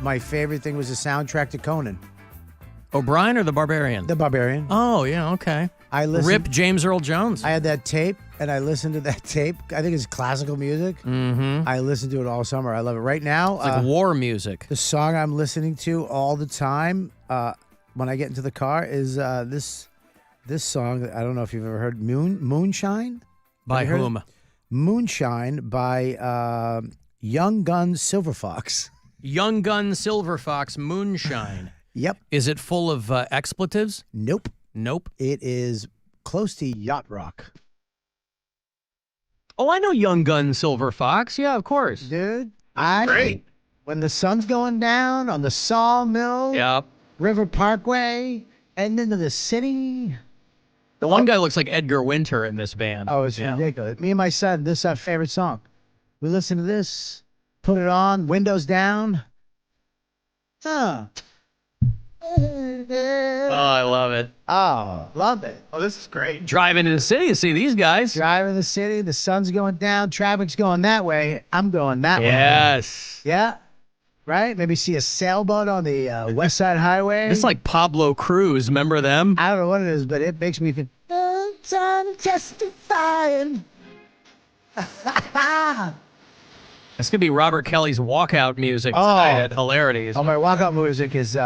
my favorite thing was the soundtrack to Conan. O'Brien or the Barbarian? The Barbarian. Oh, yeah, okay. I listened. Rip James Earl Jones. I had that tape, and I listened to that tape. I think it's classical music. Mm-hmm. I listened to it all summer. I love it. Right now, It's like war music. the song I'm listening to all the time when I get into the car is this song. That I don't know if you've ever heard. Moonshine? By whom? Moonshine by Young Gun Silver Fox. Young Gun Silver Fox Moonshine. Yep. Is it full of expletives? Nope. Nope. It is close to yacht rock. Oh, I know Young Gun Silver Fox. Yeah, of course. Dude, Great. when the sun's going down on the Sawmill, Yep. River Parkway, and into the city. The one guy looks like Edgar Winter in this band. Oh, it's ridiculous. Me and my son, this is our favorite song. We listen to this, put it on, windows down. Huh. Oh, I love it. Oh, love it. Oh, this is great. Driving in the city to see these guys. Driving the city, the sun's going down, traffic's going that way. I'm going that way. Yes. Yeah. Right? Maybe see a sailboat on the West Side Highway. It's like Pablo Cruz. Remember them? I don't know what it is, but it makes me feel. I'm testifying. It's going to be Robert Kelly's walkout music tonight at Hilarities. Oh, my walkout music is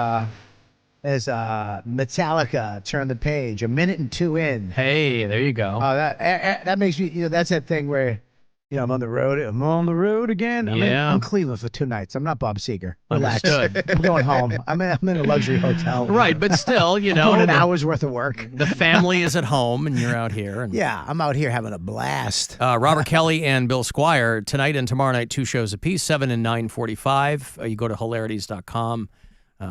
Metallica. Turn the page. 1 minute and 2 in. Hey, there you go. Oh, that makes me. That's that thing where, I'm on the road. I'm on the road again. I'm in Cleveland for 2 nights. I'm not Bob Seger. Relax. Understood. I'm going home. I'm in a luxury hotel. Right, but still, I'm doing an hour's worth of work. The family is at home, and you're out here. And, Yeah, I'm out here having a blast. Robert Kelly and Bill Squire, tonight and tomorrow night, 2 shows apiece, 7 and 9:45. You go to hilarities.com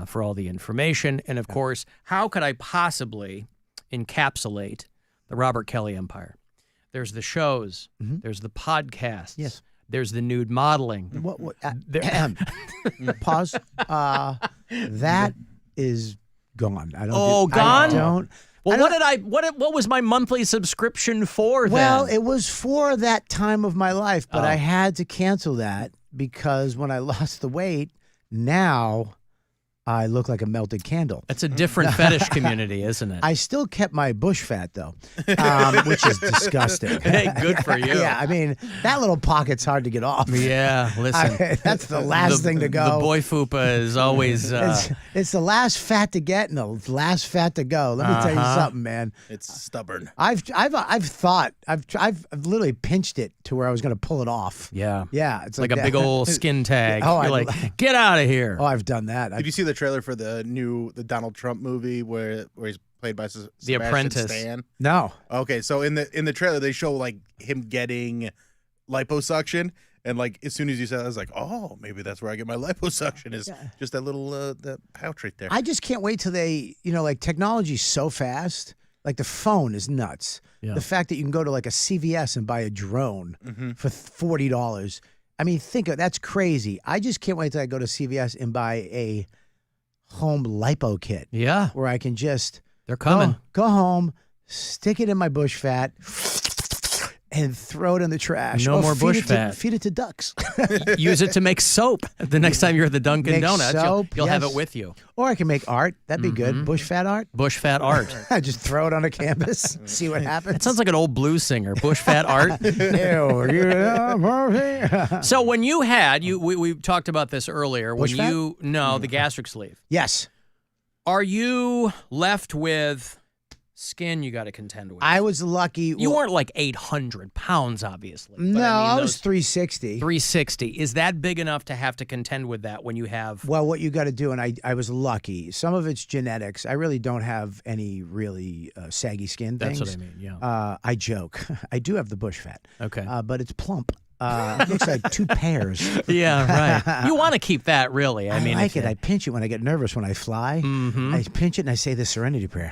for all the information. And, of course, how could I possibly encapsulate the Robert Kelly empire? There's the shows. Mm-hmm. There's the podcasts. Yes. There's the nude modeling. What pause. That is gone. I don't. Gone? I don't. Well, what was my monthly subscription for then? Well, it was for that time of my life, but I had to cancel that because when I lost the weight, now I look like a melted candle. It's a different fetish community, isn't it? I still kept my bush fat, though, which is disgusting. Hey, good for you. Yeah, I mean, that little pocket's hard to get off. Yeah, listen. That's the last thing to go. The boy fupa is always... It's the last fat to get and the last fat to go. Let me tell you something, man. It's stubborn. I've literally pinched it to where I was going to pull it off. Yeah. Yeah. It's like a big old skin tag. Oh, You're like, get out of here. Oh, I've done that. Did you see the trailer for the Donald Trump movie where he's played by The Apprentice? Stan? No. Okay, so in the trailer they show like him getting liposuction, and like as soon as you said, I was like, oh, maybe that's where I get my liposuction is just that little that pouch right there. I just can't wait till they, like technology's so fast. Like the phone is nuts. Yeah. The fact that you can go to like a CVS and buy a drone for $40. I mean, that's crazy. I just can't wait till I go to CVS and buy a home lipo kit. Yeah. Where I can just They're coming. Go home, stick it in my bush fat, and throw it in the trash. No more bush fat. Feed it to ducks. Use it to make soap. The next time you're at the Dunkin' Make Donuts, soap, you'll have yes. it with you. Or I can make art. That'd be good. Bush fat art. Bush fat art. I just throw it on a canvas, see what happens. That sounds like an old blues singer. Bush fat art. So when you had we talked about this earlier. Bush fat? The gastric sleeve. Yes. Are you left with skin you got to contend with? I was lucky. You weren't like 800 pounds, obviously. No, I was 360. 360. Is that big enough to have to contend with that when you have... Well, what you got to do, and I was lucky. Some of it's genetics. I really don't have any really saggy skin things. That's what I mean, yeah. I joke. I do have the bush fat. Okay. But it's plump. It looks like 2 pairs. Yeah, right. You want to keep that, really. I mean, like it. I pinch it when I get nervous when I fly. Mm-hmm. I pinch it and I say the Serenity Prayer.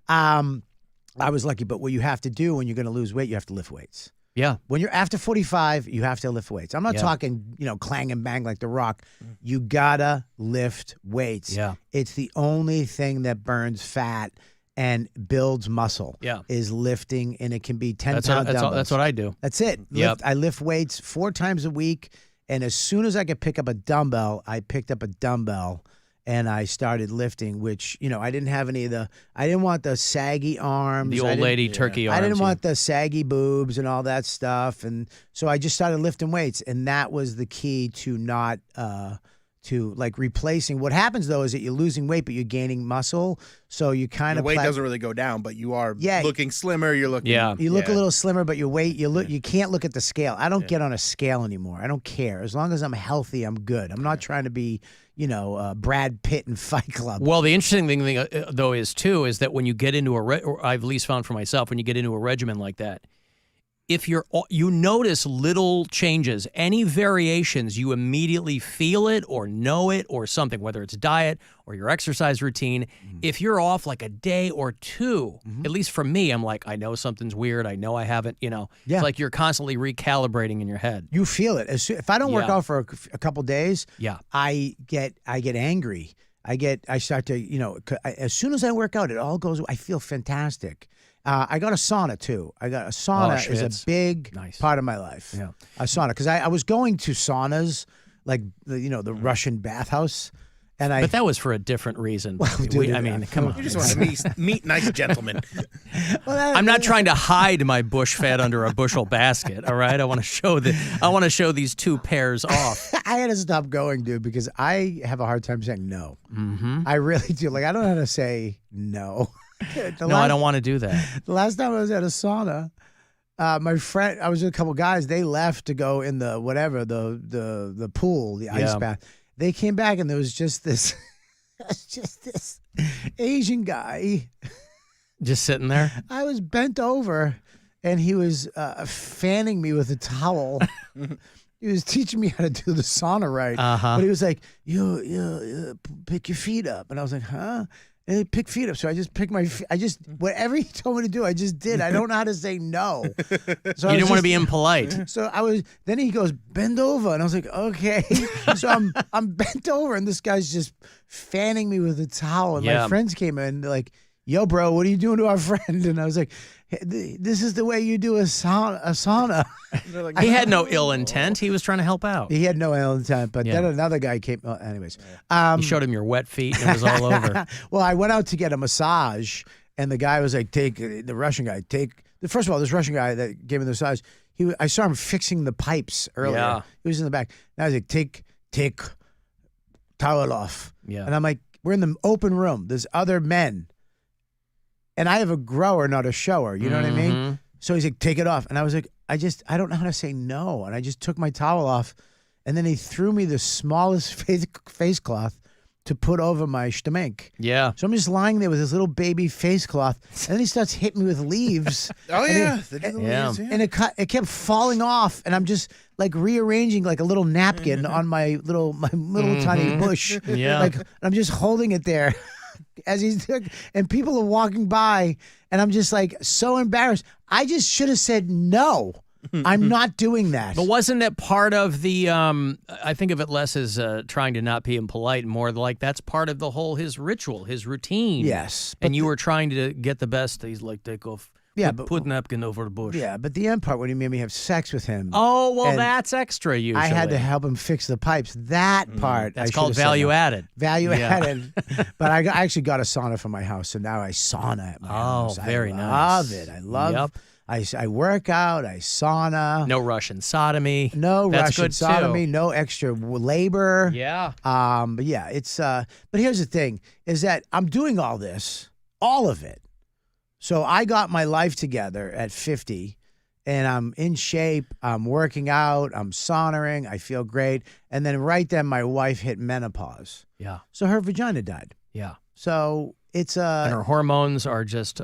I was lucky, but what you have to do when you're going to lose weight, you have to lift weights. Yeah. When you're after 45, you have to lift weights. I'm not talking, clang and bang like The Rock. You gotta lift weights. Yeah. It's the only thing that burns fat and builds muscle. Yeah. Is lifting, and it can be 10-pound dumbbells. That's what I do. That's it. Yep. I lift weights 4 times a week, and as soon as I could pick up a dumbbell, I picked up a dumbbell, and I started lifting, which, I didn't have any of I didn't want the saggy arms. The old lady turkey arms. I didn't want the saggy boobs and all that stuff, and so I just started lifting weights, and that was the key to not to like replacing. What happens though is that you're losing weight, but you're gaining muscle, so you kind of weight doesn't really go down, but you are Yeah. looking slimmer. You're looking, you look a little slimmer, but your weight, you can't look at the scale. I don't get on a scale anymore. I don't care. As long as I'm healthy, I'm good. I'm not trying to be, Brad Pitt in Fight Club. Well, the interesting thing though is that when you get into or I've at least found for myself, when you get into a regimen like that, if you notice little changes, any variations, you immediately feel it or know it or something, whether it's diet or your exercise routine. If you're off like a day or two, at least for me, I'm like, I know something's weird. I know I haven't, It's like you're constantly recalibrating in your head. You feel it. If I don't work out for a couple days, I get angry. I start to, as soon as I work out, it all goes, I feel fantastic. I got a sauna too. A sauna is a big part of my life. Yeah, a sauna, because I was going to saunas like the Russian bathhouse, but that was for a different reason. Well, come on. You just want to meet nice gentlemen. I'm not trying to hide my bush fat under a bushel basket. All right, I want to show these two pairs off. I had to stop going, dude, because I have a hard time saying no. I really do. Like, I don't know how to say no. I don't want to do that. The last time I was at a sauna, my friend, I was with a couple guys. They left to go in the pool, the ice bath. They came back and there was just this Asian guy, just sitting there. I was bent over, and he was fanning me with a towel. He was teaching me how to do the sauna right, but he was like, "You pick your feet up," and I was like, "Huh?" And he picked feet up, so I just picked my feet. Whatever he told me to do, I just did. I don't know how to say no. So you didn't want to be impolite. So then he goes, bend over. And I was like, okay. So I'm bent over, and this guy's just fanning me with a towel. And my friends came in, they're like, yo, bro, what are you doing to our friend? And I was like, this is the way you do a sauna. Like, he had no ill intent. He was trying to help out. He had no ill intent, but then another guy came. Well, anyways. You showed him your wet feet, and it was all over. Well, I went out to get a massage, and the guy was like, the Russian guy, first of all, this Russian guy that gave me the massage, I saw him fixing the pipes earlier. Yeah. He was in the back. And I was like, take towel off. Yeah. And I'm like, we're in the open room. There's other men. And I have a grower, not a shower. You know what I mean? So he's like, take it off. And I was like, I don't know how to say no. And I just took my towel off. And then he threw me the smallest face cloth to put over my stomach. Yeah. So I'm just lying there with this little baby face cloth. And then he starts hitting me with leaves. And it kept falling off. And I'm just like rearranging like a little napkin on my little tiny bush. Yeah. Like, I'm just holding it there. As he's and people are walking by, and I'm just like so embarrassed. I just should have said no. I'm not doing that. But wasn't it part of the? I think of it less as trying to not be impolite, more like that's part of the whole his ritual, his routine. Yes, and you were trying to get the best. He's like, take off. Yeah, put napkin over the bush. Yeah, but the end part when he made me have sex with him. Oh, well, that's extra usually. I had to help him fix the pipes. That part. That's called value added. Value added. But I actually got a sauna for my house, so now I sauna at my house. Very nice. I love it. I love I work out, I sauna. No Russian sodomy. No Russian sodomy, no extra labor. Yeah. But yeah, it's but here's the thing, is that I'm doing all this, all of it. So I got my life together at 50, and I'm in shape. I'm working out. I'm saunaing. I feel great. And then right then, my wife hit menopause. Yeah. So her vagina died. Yeah. So it's and her hormones are just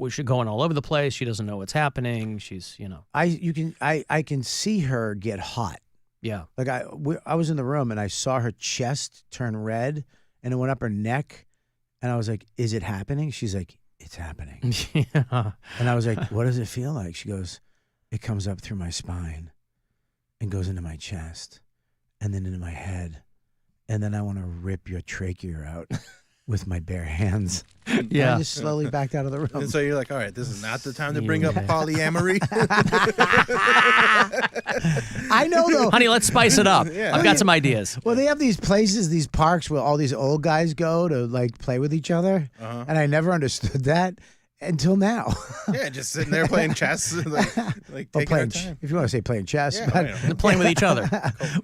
she's going all over the place. She doesn't know what's happening. She's I can see her get hot. Yeah. Like I was in the room and I saw her chest turn red, and it went up her neck, and I was like, "Is it happening?" She's like, "It's happening." Yeah. And I was like, "What does it feel like?" She goes, "It comes up through my spine and goes into my chest and then into my head. And then I want to rip your trachea out." with my bare hands. Yeah. I just slowly backed out of the room. And so you're like, all right, this is not the time to bring up polyamory. I know, though. Honey, let's spice it up. Yeah. I've got some ideas. Well, they have these places, these parks where all these old guys go to like play with each other, and I never understood that until now. Yeah, just sitting there playing chess, like Well, taking our time. if you want to say playing chess. Yeah, but- I know. They're playing with each other.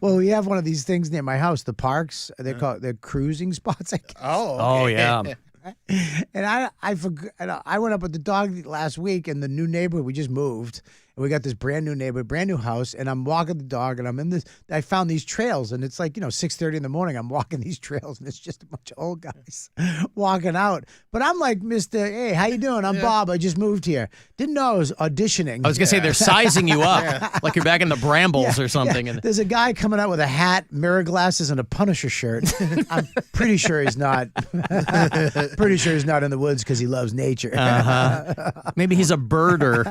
well, we have one of these things near my house, the parks. They're called cruising spots. I guess. Oh, okay. yeah. And I forgot. I went up with the dog last week in the new neighborhood. We just moved, and we got this brand new neighborhood, brand new house. And I'm walking the dog, and I'm in this. I found these trails, and it's like 6:30 in the morning. I'm walking these trails, and it's just a bunch of old guys walking out. But I'm like, Mister, hey, how you doing? I'm Bob. I just moved here. Didn't know I was auditioning. I was going to say they're sizing you up like you're back in the brambles or something. Yeah. And There's a guy coming out with a hat, mirror glasses, and a Punisher shirt. I'm pretty sure he's not. Pretty sure he's not in the woods because he loves nature. maybe he's a birder.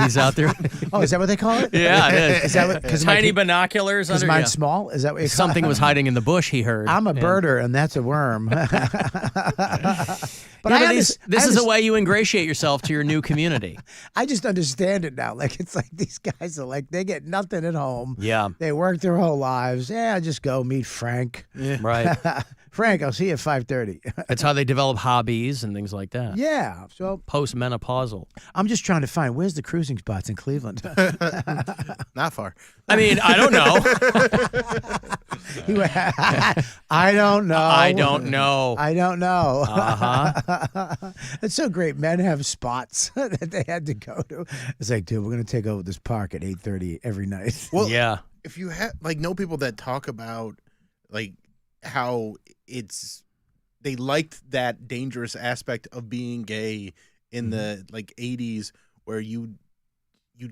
He's out there. Oh, is that what they call it? Yeah, it is. Is that what? Because Tiny binoculars. Is Under, mine yeah. small? Is that what? Something was hiding in the bush, he heard. I'm a Yeah. birder, and that's a worm. But Yeah, but this is a way you ingratiate yourself to your new community. I just understand it now. Like it's like these guys are like they get nothing at home. Yeah. They work their whole lives. Yeah, just go meet Frank. Right. Frank, I'll see you at 5:30. That's how they develop hobbies and things like that. Yeah. So Post-menopausal. I'm just trying to find where's the cruising spots in Cleveland. Not far. I mean, I don't know. I don't know. I don't know. I don't know. Uh-huh. It's so great. Men have spots that they had to go to. It's like, dude, we're gonna take over this park at 8:30 every night. Well, Yeah. if you have know people that talk about like how they liked that dangerous aspect of being gay in the 80s where you'd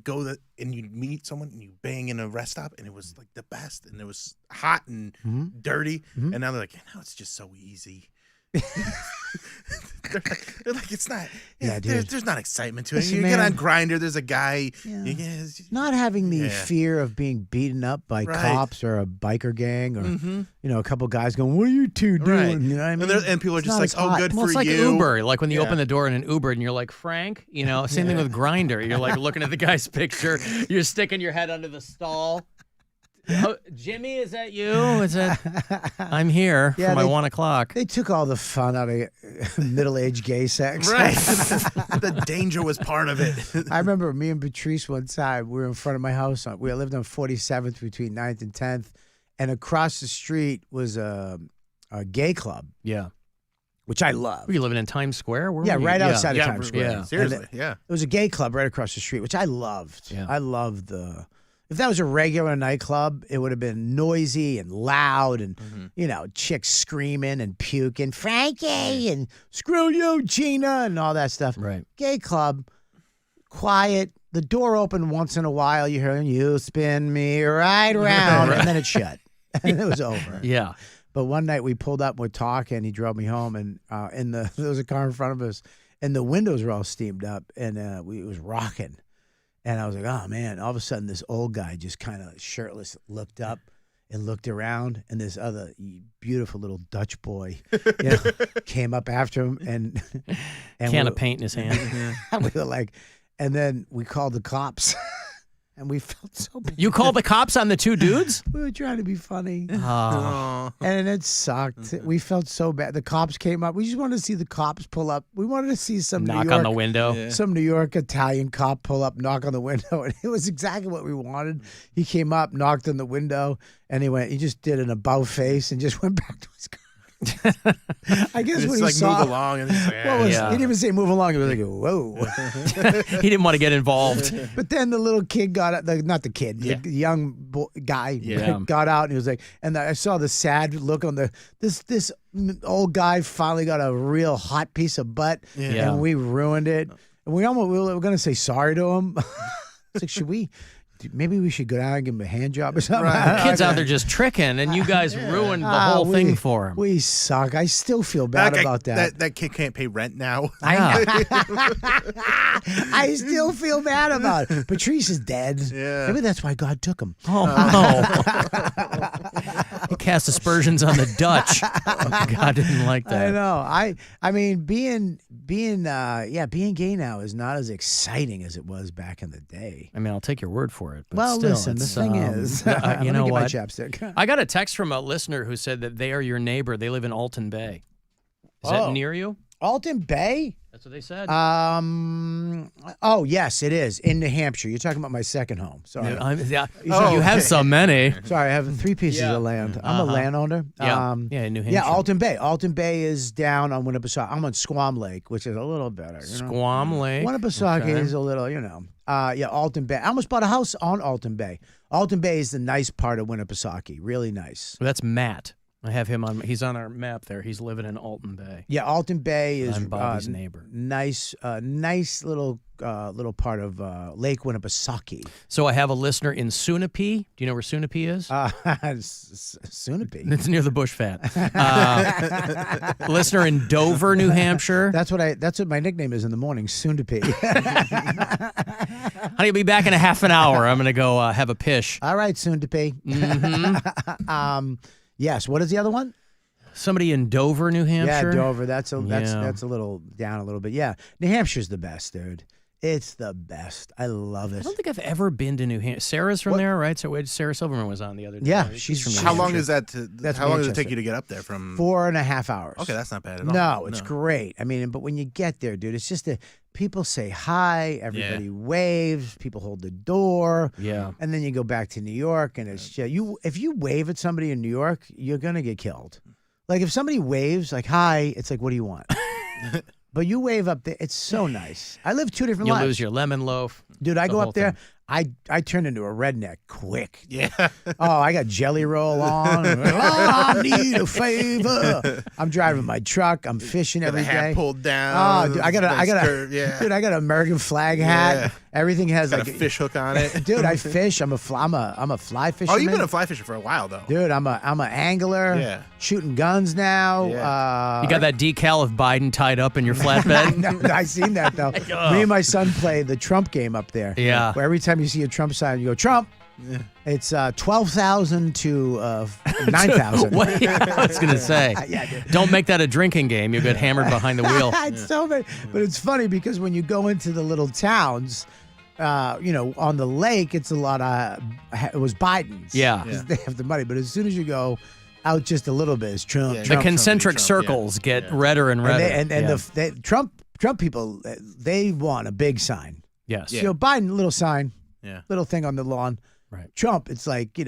go and you'd meet someone and you bang in a rest stop and it was like the best and it was hot and dirty and now they're like, now it's just so easy. they're like it's not. Yeah, dude. There's not excitement to it. Listen, You get man. on Grindr, there's a guy. Yeah. It's- Not having the Yeah. fear of being beaten up by Right. cops or a biker gang or a couple guys going, "What are you two doing?" Right. You know what I mean? And people are It's just not like, as oh, hot. good Well, for it's like you. Uber. Like when you Yeah. open the door in an Uber and you're like, Frank, same thing with Grindr. You're like looking at the guy's picture. You're sticking your head under the stall. Oh, Jimmy, is that you? Is it? I'm here Yeah, for my they- 1 o'clock. They took all the fun out of middle-aged gay sex. Right. The danger was part of it. I remember me and Patrice one time, we were in front of my house. We lived on 47th between 9th and 10th. And across the street was a gay club, Yeah. which I love. Were you living in Times Square? Where Yeah, were you? right outside of Yeah, Times Square. yeah. Seriously, yeah. It was a gay club right across the street, which I loved. Yeah. I loved if that was a regular nightclub, it would have been noisy and loud and, chicks screaming and puking, Frankie, and screw you, Gina, and all that stuff. Right. Gay club, quiet, the door open once in a while, you hear, you spin me right around, and then it shut. And it was over. Yeah. But one night we pulled up, we're talking, he drove me home, and there was a car in front of us, and the windows were all steamed up, and it was rocking. And I was like, oh, man. All of a sudden, this old guy just kind of shirtless looked up and looked around, and this other beautiful little Dutch boy came up after him. And Can of paint in his hand. we were like, and then we called the cops. And we felt so bad. You called the cops on the two dudes? We were trying to be funny. Oh. And it sucked. We felt so bad. The cops came up. We just wanted to see the cops pull up. We wanted to see some Knock New York, on the window. some New York Italian cop pull up, knock on the window, and it was exactly what we wanted. He came up, knocked on the window, and he just did an about face and just went back to his car. I guess It's when he like saw, move along and it's like, what was, Yeah. he didn't even say move along. He was like, whoa. He didn't want to get involved. But then the little kid got out, not the kid, Yeah. the young guy Yeah. got out and he was like, and I saw the sad look on this old guy finally got a real hot piece of butt Yeah. and we ruined it. And we were going to say sorry to him. It's like, maybe we should go down and give him a hand job or something. Right. Kids out there just tricking, and you guys ruined the whole thing for him. We suck. I still feel bad about that. That kid can't pay rent now. I still feel bad about it. Patrice is dead. Yeah. Maybe that's why God took him. Oh, no. cast aspersions on the Dutch. Oh, God didn't like that. I know. I mean, being gay now is not as exciting as it was back in the day. I mean, I'll take your word for it. But Well, still, listen, the thing is, you know get my what? chapstick. I got a text from a listener who said that they are your neighbor. They live in Alton Bay. Is that near you? Alton Bay? That's what they said. Oh, yes, it is in New Hampshire. You're talking about my second home. Sorry. You have so many. Sorry, I have 3 pieces of land. I'm a landowner. Yeah, in New Hampshire. Yeah, Alton Bay. Alton Bay is down on Winnipesaukee. I'm on Squam Lake, which is a little better. Squam Lake. Winnipesaukee is a little, yeah, Alton Bay. I almost bought a house on Alton Bay. Alton Bay is the nice part of Winnipesaukee. Really nice. Well, that's Matt. I have him on. He's on our map there. He's living in Alton Bay. Yeah, Alton Bay is I'm Bobby's neighbor. Nice little part of Lake Winnipesaukee. So I have a listener in Sunapee. Do you know where Sunapee is? Sunapee. It's near the Bush Fat. Listener in Dover, New Hampshire. That's what my nickname is in the morning. Sunapee. Honey, I'll be back in a half an hour. I'm gonna go have a pish. All right, Sunapee. Mm-hmm. Yes. What is the other one? Somebody in Dover, New Hampshire. Yeah, Dover. That's a little down a little bit. Yeah, New Hampshire's the best, dude. It's the best. I love it. I don't think I've ever been to New Hampshire. Sarah's from there, right? So Sarah Silverman was on the other day. Yeah, right? she's from New How Hampshire. long is that? How long does it take Manchester. you to get up there from? 4.5 hours. Okay, that's not bad at all. No, it's great. I mean, but when you get there, dude, it's just people say hi, everybody waves, people hold the door. Yeah. And then you go back to New York, and it's just, if you wave at somebody in New York, you're gonna get killed. Like if somebody waves like hi, it's like, what do you want? But you wave up there, it's so nice. I live 2 different lives. You lose your lemon loaf. Dude, I go whole up there. thing. I turn into a redneck quick. Yeah. Oh, I got jelly roll on. I need a favor. I'm driving my truck. I'm fishing every the hat day. pulled down. Oh, dude, I got an American flag hat. Yeah. Everything has Got like a fish hook on it. Dude, I fish. I'm a fly fisherman. Oh, you've been a fly fisher for a while though. Dude, I'm an angler. Yeah. Shooting guns now. Yeah. You got that decal of Biden tied up in your flatbed? No, I seen that though. Me and my son play the Trump game up there. Yeah. Where every time you see a Trump sign, you go Trump. Yeah. It's 12,000 to 9,000. I was gonna say, don't make that a drinking game. You'll get hammered behind the wheel. It's so bad. But it's funny because when you go into the little towns, on the lake, it's a lot of it was Biden's. Yeah. Because they have the money. But as soon as you go out just a little bit, it's Trump. Yeah, Trump The concentric Trump, circles get redder and redder. And Trump people, they want a big sign. Yes. You know, Biden, little sign, Yeah. little thing on the lawn. Right. Trump, it's like,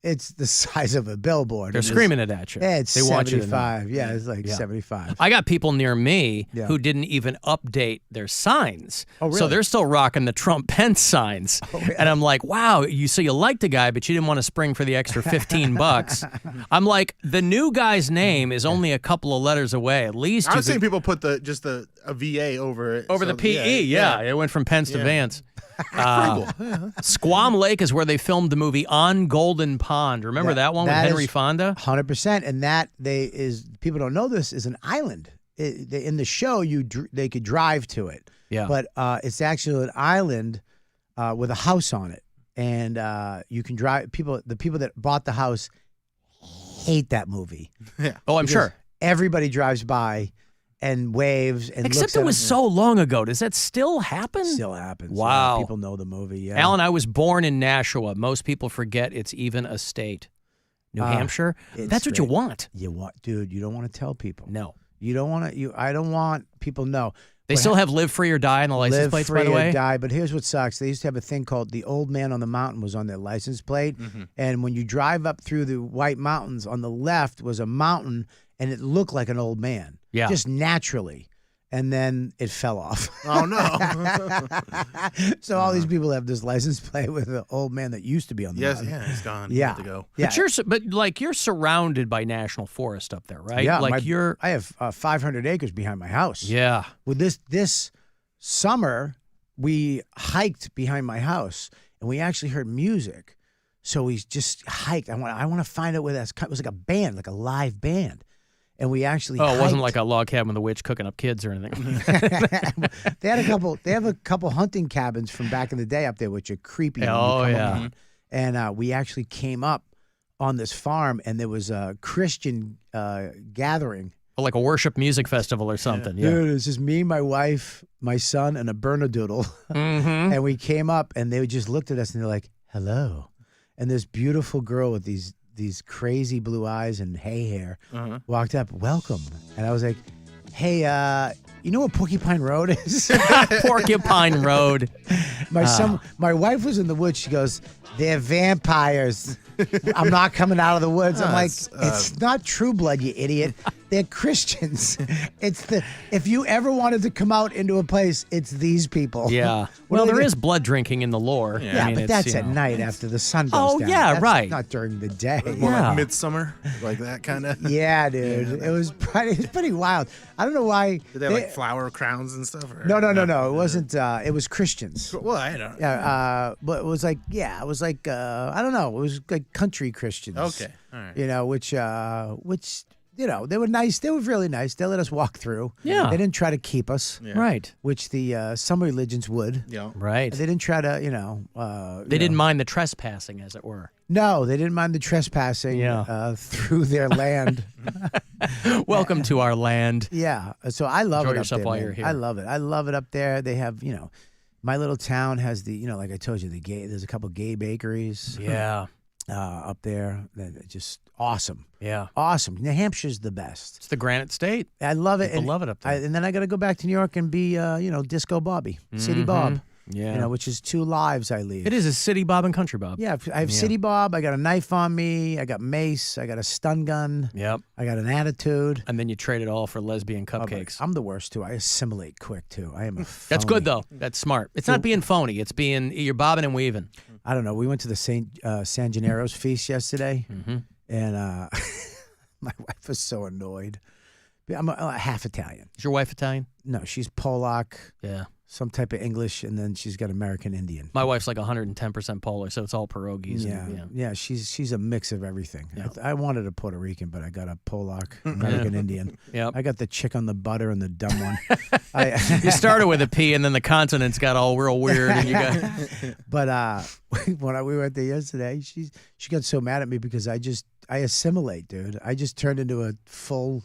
it's the size of a billboard. They're screaming it at you. Yeah, it's they 75. want you to know. Yeah, it's like 75. I got people near me Yeah. who didn't even update their signs. Oh, really? So they're still rocking the Trump Pence signs. Oh, really? And I'm like, wow, you liked the guy, but you didn't want to spring for the extra $15. I'm like, the new guy's name is only a couple of letters away. At least I was seeing people put a VA over it. over the PE. Yeah, it went from Pence to Vance. Cool. Squam Lake is where they filmed the movie On Golden Pond. Remember that one with Henry Fonda? 100%. And that people don't know this, is an island. In the show, they could drive to it. Yeah. But it's actually an island with a house on it. And you can drive. The people that bought the house hate that movie. Yeah. Oh, I'm Because sure. Everybody drives by and waves and Except looks it at was them. so long ago. Does that still happen? Still happens. Wow. People know the movie. Yeah. Alan, I was born in Nashua. Most people forget it's even a state. New Hampshire? That's what you want. Dude, you don't want to tell people. No. You don't want to. I don't want people to know. They still have live free or die on the license Live plates, free by the or way. die. But here's what sucks. They used to have a thing called the Old Man on the Mountain was on their license plate. Mm-hmm. And when you drive up through the White Mountains, on the left was a mountain, and it looked like an old man. Yeah. Just naturally. And then it fell off. Oh no. So all these people have this license plate with an old man that used to be on the mountain. Yeah, he's gone. Yeah. He had to go. Yeah. But you're surrounded by national forest up there, right? Yeah, Like I have 500 acres behind my house. Yeah. With this summer, we hiked behind my house, and we actually heard music. So we just hiked. I want to find out where that's. It was like a band, like a live band, and we actually. Oh, it wasn't hiked. like a log cabin with a witch cooking up kids or anything. They have a couple hunting cabins from back in the day up there, which are creepy. when you Oh, come yeah. up on. And we actually came up on this farm, and there was a Christian gathering. Like a worship music festival or something. Yeah. Dude, it was just me, my wife, my son, and a Bernedoodle. And we came up, and they just looked at us, and they're like, hello. And this beautiful girl with these crazy blue eyes and hay hair walked up, welcome. And I was like, hey, you know what Porcupine Road is? Porcupine Road. My wife was in the woods. She goes, they're vampires. I'm not coming out of the woods. I'm like, it's not True Blood, you idiot. They're Christians. If you ever wanted to come out into a place, it's these people. Yeah. Well, there is blood drinking in the lore. Yeah, but that's at night after the sun goes down. Oh, yeah, That's right. not during the day. More like Midsummer, like that kind of. Yeah, dude. It was pretty wild. I don't know why. Did they have like flower crowns and stuff? Or? No. It wasn't. It was Christians. Well, I don't know. Yeah, but it was like, I don't know. It was like country Christians. Okay, all right. You know, which they were nice. They were really nice. They let us walk through. Yeah. They didn't try to keep us. Yeah. Right. Which some religions would. Yeah. Right. They didn't try to, They didn't mind the trespassing, as it were. No, they didn't mind the trespassing through their land. Welcome to our land. Yeah. So I love Enjoy it up yourself there, while man. you're here. I love it. I love it up there. They have, my little town has like I told you, there's a couple gay bakeries. Yeah. Up there. They're just awesome. Yeah. Awesome. New Hampshire's the best. It's the Granite State. I love it. People love it up there. And then I got to go back to New York and be, Disco Bobby, City Bob. Yeah. Which is 2 lives I lead. It is a city bob and country bob. Yeah, I have City Bob. I got a knife on me. I got mace. I got a stun gun. Yep. I got an attitude. And then you trade it all for lesbian cupcakes. I'm the worst, too. I assimilate quick, too. I am a phony. That's good, though. That's smart. It's not being phony. It's you're bobbing and weaving. I don't know. We went to the San Gennaro's feast yesterday, and my wife was so annoyed. I'm half Italian. Is your wife Italian? No, she's Polak. Yeah. Some type of English, and then she's got American Indian. My wife's like 110% Polish, so it's all pierogies. Yeah, she's a mix of everything. Yeah. I wanted a Puerto Rican, but I got a Polak, American Indian. Yep. I got the chick on the butter and the dumb one. You started with a P, and then the consonants got all real weird, and you got. But when we went there yesterday, she got so mad at me because I assimilate, dude. I just turned into a full,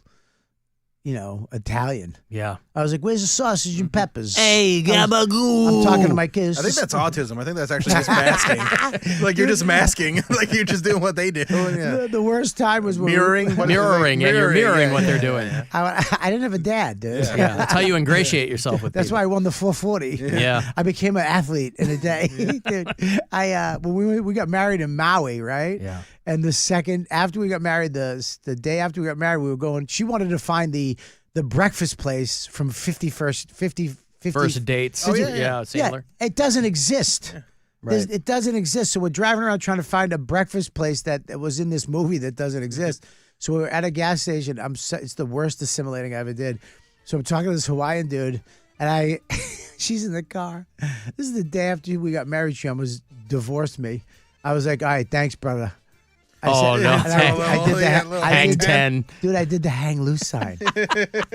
Italian. Yeah. I was like, "Where's the sausage and peppers?" Hey, gabagoo. I'm talking to my kids. I think that's autism. I think that's actually just masking. Like you're just masking. Like you're just doing what they do. Yeah. The worst time was when Mirroring. Mirroring. Yeah, you're mirroring what they're doing. I didn't have a dad, dude. Yeah, that's how you ingratiate yourself with That's people. why I won the 440. Yeah. I became an athlete in a day. Dude, when we got married in Maui, right? Yeah. And the second after we got married, the day after we got married, we were going. She wanted to find the breakfast place from 50 First dates. Oh, yeah. Sandler. Yeah, it doesn't exist. Right. It doesn't exist. So we're driving around trying to find a breakfast place that was in this movie that doesn't exist. So we're at a gas station. It's the worst assimilating I ever did. So I'm talking to this Hawaiian dude, and she's in the car. This is the day after we got married. She almost divorced me. I was like, all right, thanks, brother. No. I did the hang 10. Dude, I did the hang loose sign.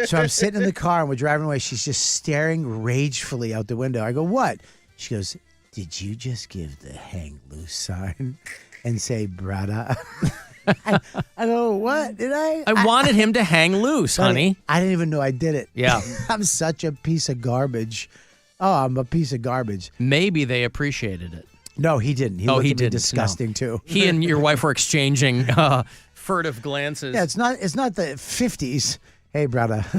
So I'm sitting in the car and we're driving away. She's just staring ragefully out the window. I go, what? She goes, did you just give the hang loose sign and say, brother? I go, what? Did I? I wanted him to hang loose, honey. I didn't even know I did it. Yeah. I'm such a piece of garbage. Oh, I'm a piece of garbage. Maybe they appreciated it. No, he didn't. He looked at me disgusting too. He and your wife were exchanging furtive glances. Yeah, it's not the 50s. Hey, brother.